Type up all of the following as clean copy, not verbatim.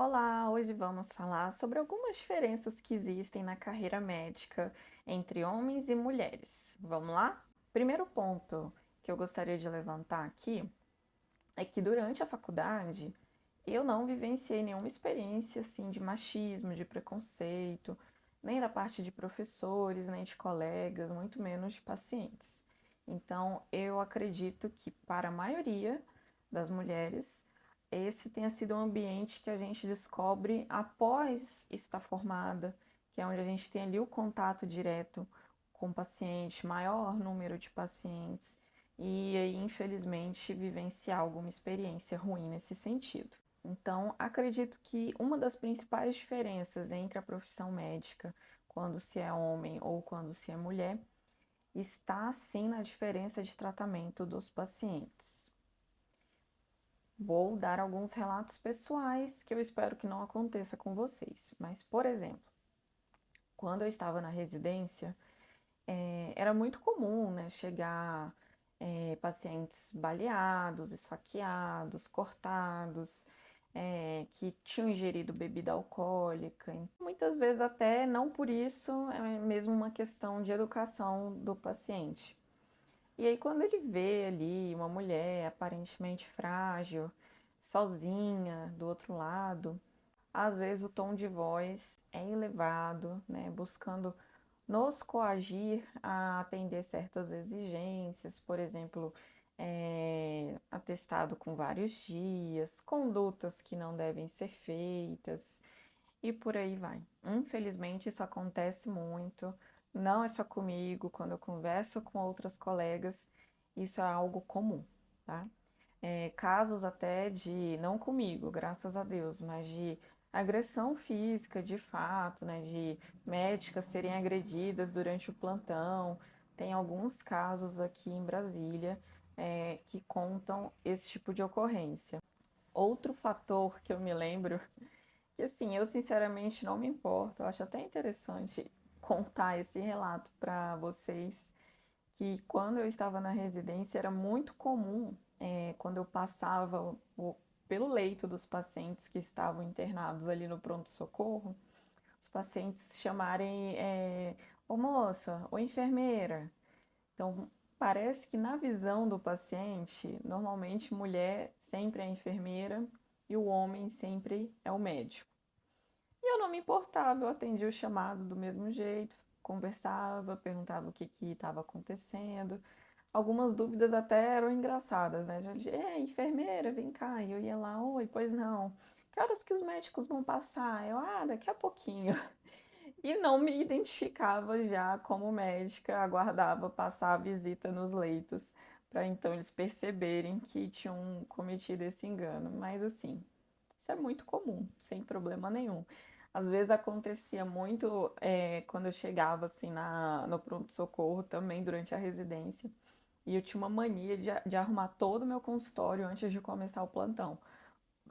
Olá, hoje vamos falar sobre algumas diferenças que existem na carreira médica entre homens e mulheres. Vamos lá? Primeiro ponto que eu gostaria de levantar aqui é que durante a faculdade eu não vivenciei nenhuma experiência assim de machismo, de preconceito, nem da parte de professores, nem de colegas, muito menos de pacientes. Então, eu acredito que para a maioria das mulheres, esse tenha sido um ambiente que a gente descobre após estar formada, que é onde a gente tem ali o contato direto com o paciente, maior número de pacientes, e aí, infelizmente, vivenciar alguma experiência ruim nesse sentido. Então, acredito que uma das principais diferenças entre a profissão médica, quando se é homem ou quando se é mulher, está sim na diferença de tratamento dos pacientes. Vou dar alguns relatos pessoais que eu espero que não aconteça com vocês. Mas, por exemplo, quando eu estava na residência, era muito comum, né, chegar pacientes baleados, esfaqueados, cortados, que tinham ingerido bebida alcoólica. Muitas vezes até não por isso, é mesmo uma questão de educação do paciente. E aí quando ele vê ali uma mulher aparentemente frágil, sozinha do outro lado, às vezes o tom de voz é elevado, né, buscando nos coagir a atender certas exigências, por exemplo, atestado com vários dias, condutas que não devem ser feitas e por aí vai. Infelizmente, isso acontece muito, não é só comigo, quando eu converso com outras colegas, isso é algo comum, tá? Casos até de, não comigo, graças a Deus, mas de agressão física de fato, né, de médicas serem agredidas durante o plantão. Tem alguns casos aqui em Brasília, que contam esse tipo de ocorrência. Outro fator que eu me lembro, que assim, eu sinceramente não me importo, eu acho até interessante contar esse relato para vocês, que quando eu estava na residência era muito comum, quando eu passava pelo leito dos pacientes que estavam internados ali no pronto-socorro, os pacientes chamarem, ô moça, ô enfermeira. Então, parece que na visão do paciente, normalmente mulher sempre é a enfermeira e o homem sempre é o médico. E eu não me importava, eu atendia o chamado do mesmo jeito, conversava, perguntava o que estava acontecendo. Algumas dúvidas até eram engraçadas, né? Já dizia, enfermeira, vem cá. E eu ia lá, oi, pois não. Que horas que os médicos vão passar? Eu, daqui a pouquinho. E não me identificava já como médica, aguardava passar a visita nos leitos, para então eles perceberem que tinham cometido esse engano. Mas assim, isso é muito comum, sem problema nenhum. Às vezes acontecia muito quando eu chegava assim no pronto-socorro também durante a residência. E eu tinha uma mania de arrumar todo o meu consultório antes de começar o plantão.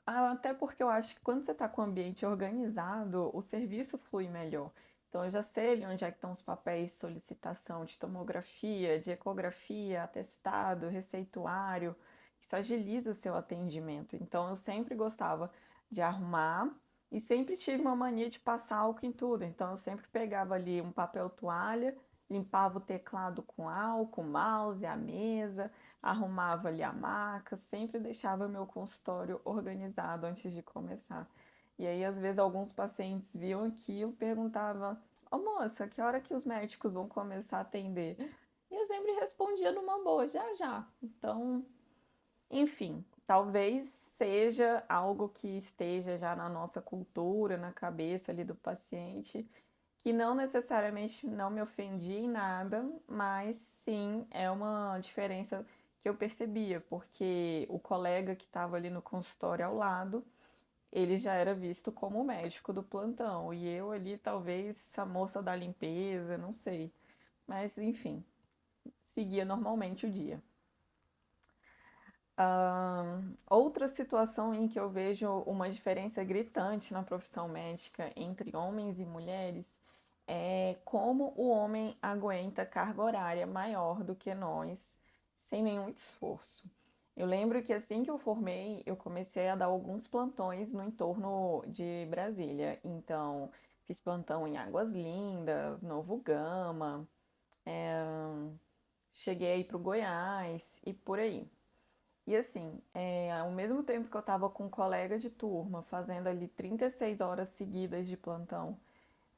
Até porque eu acho que quando você está com o ambiente organizado, o serviço flui melhor. Então eu já sei ali onde é que estão os papéis de solicitação de tomografia, de ecografia, atestado, receituário. Isso agiliza o seu atendimento. Então eu sempre gostava de arrumar e sempre tive uma mania de passar álcool em tudo. Então eu sempre pegava ali um papel toalha, limpava o teclado com álcool, o mouse, a mesa, arrumava ali a maca, sempre deixava meu consultório organizado antes de começar. E aí, às vezes, alguns pacientes viam aquilo, perguntavam: Ô moça, que hora que os médicos vão começar a atender? E eu sempre respondia numa boa, já já. Então, enfim, talvez seja algo que esteja já na nossa cultura, na cabeça ali do paciente, que não necessariamente não me ofendi em nada, mas sim é uma diferença que eu percebia, porque o colega que estava ali no consultório ao lado, ele já era visto como o médico do plantão, e eu ali talvez a moça da limpeza, não sei. Mas enfim, seguia normalmente o dia. Outra situação em que eu vejo uma diferença gritante na profissão médica entre homens e mulheres é como o homem aguenta carga horária maior do que nós, sem nenhum esforço. Eu lembro que assim que eu formei, eu comecei a dar alguns plantões no entorno de Brasília. Então, fiz plantão em Águas Lindas, Novo Gama, cheguei aí para o Goiás e por aí. E assim, ao mesmo tempo que eu estava com um colega de turma fazendo ali 36 horas seguidas de plantão,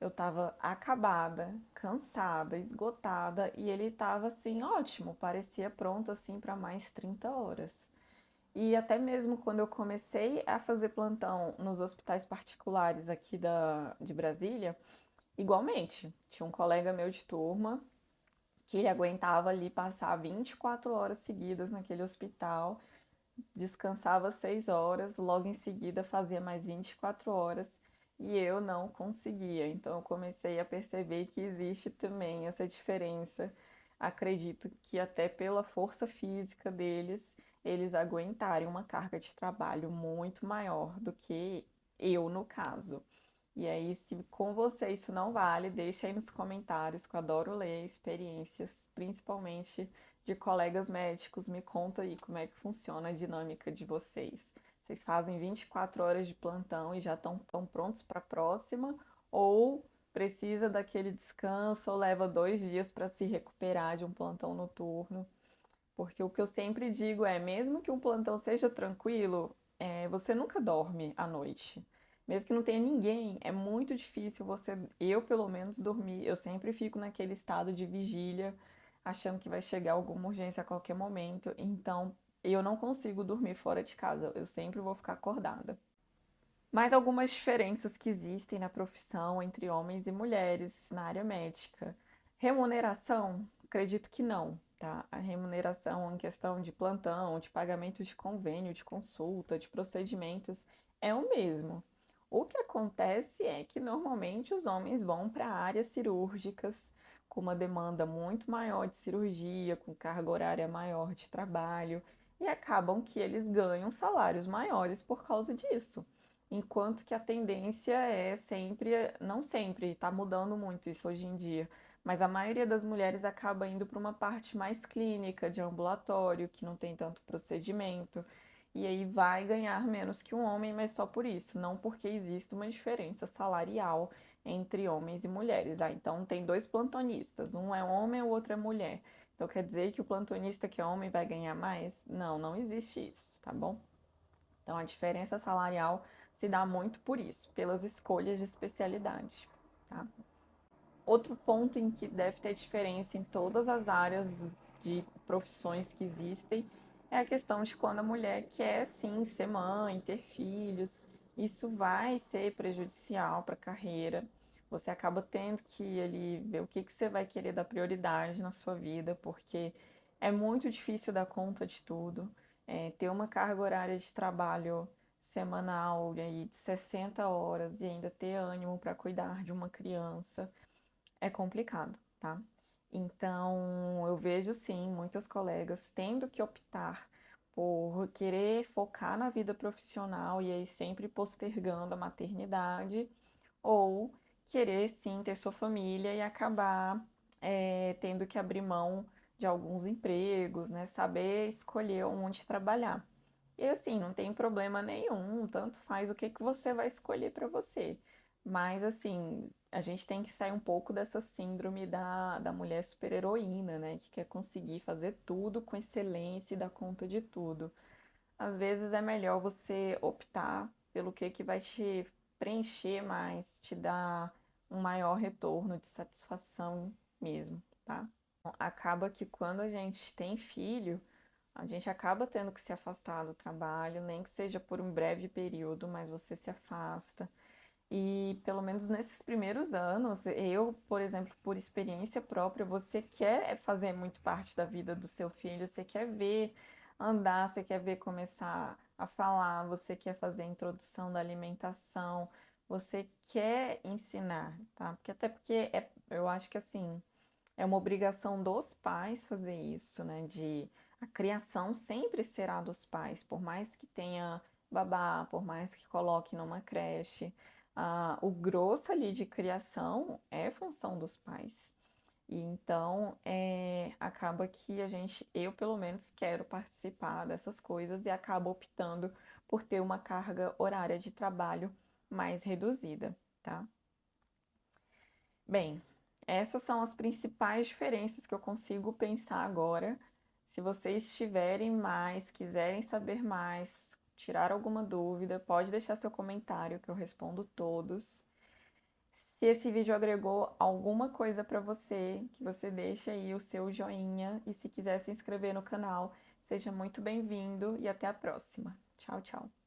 eu estava acabada, cansada, esgotada e ele estava assim, ótimo, parecia pronto assim para mais 30 horas. E até mesmo quando eu comecei a fazer plantão nos hospitais particulares aqui de Brasília, igualmente, tinha um colega meu de turma que ele aguentava ali passar 24 horas seguidas naquele hospital, descansava 6 horas, logo em seguida fazia mais 24 horas e eu não conseguia. Então eu comecei a perceber que existe também essa diferença. Acredito que até pela força física deles, eles aguentarem uma carga de trabalho muito maior do que eu no caso. E aí, se com você isso não vale, deixa aí nos comentários, que eu adoro ler experiências, principalmente de colegas médicos. Me conta aí como é que funciona a dinâmica de vocês. Vocês fazem 24 horas de plantão e já estão tão prontos para a próxima? Ou precisa daquele descanso, ou leva 2 dias para se recuperar de um plantão noturno? Porque o que eu sempre digo é, mesmo que um plantão seja tranquilo, você nunca dorme à noite. Mesmo que não tenha ninguém, é muito difícil eu pelo menos, dormir. Eu sempre fico naquele estado de vigília, achando que vai chegar alguma urgência a qualquer momento. Então, eu não consigo dormir fora de casa. Eu sempre vou ficar acordada. Mas algumas diferenças que existem na profissão entre homens e mulheres na área médica. Remuneração? Acredito que não, tá? A remuneração em questão de plantão, de pagamento de convênio, de consulta, de procedimentos é o mesmo. O que acontece é que normalmente os homens vão para áreas cirúrgicas com uma demanda muito maior de cirurgia, com carga horária maior de trabalho, e acabam que eles ganham salários maiores por causa disso. Enquanto que a tendência é sempre, não sempre, está mudando muito isso hoje em dia, mas a maioria das mulheres acaba indo para uma parte mais clínica, de ambulatório, que não tem tanto procedimento, e aí vai ganhar menos que um homem, mas só por isso, não porque existe uma diferença salarial entre homens e mulheres. Ah, então tem dois plantonistas, um é homem, o outro é mulher. Então quer dizer que o plantonista que é homem vai ganhar mais? Não, não existe isso, tá bom? Então, a diferença salarial se dá muito por isso, pelas escolhas de especialidade, tá? Outro ponto em que deve ter diferença em todas as áreas de profissões que existem é a questão de quando a mulher quer sim ser mãe, ter filhos. Isso vai ser prejudicial para a carreira. Você acaba tendo que ali ver o que que você vai querer dar prioridade na sua vida, porque é muito difícil dar conta de tudo. Ter uma carga horária de trabalho semanal aí de 60 horas e ainda ter ânimo para cuidar de uma criança é complicado, tá? Então, eu vejo sim muitas colegas tendo que optar por querer focar na vida profissional e aí sempre postergando a maternidade, ou querer sim ter sua família e acabar tendo que abrir mão de alguns empregos, né? Saber escolher onde trabalhar. E assim, não tem problema nenhum, tanto faz o que que você vai escolher para você. Mas assim, a gente tem que sair um pouco dessa síndrome da mulher super-heroína, né? Que quer conseguir fazer tudo com excelência e dar conta de tudo. Às vezes é melhor você optar pelo que vai te preencher mais, te dar um maior retorno de satisfação mesmo, tá? Acaba que quando a gente tem filho, a gente acaba tendo que se afastar do trabalho, nem que seja por um breve período, mas você se afasta. E pelo menos nesses primeiros anos, eu, por exemplo, por experiência própria, você quer fazer muito parte da vida do seu filho, você quer ver andar, você quer ver começar a falar, você quer fazer a introdução da alimentação, você quer ensinar, tá? Porque até porque eu acho que assim, é uma obrigação dos pais fazer isso, né? A criação sempre será dos pais, por mais que tenha babá, por mais que coloque numa creche, o grosso ali de criação é função dos pais. E então, acaba que eu pelo menos quero participar dessas coisas e acabo optando por ter uma carga horária de trabalho mais reduzida, tá? Bem, essas são as principais diferenças que eu consigo pensar agora. Se vocês tiverem mais, quiserem saber mais, tirar alguma dúvida, pode deixar seu comentário que eu respondo todos. Se esse vídeo agregou alguma coisa para você, que você deixe aí o seu joinha e se quiser se inscrever no canal, seja muito bem-vindo e até a próxima. Tchau, tchau.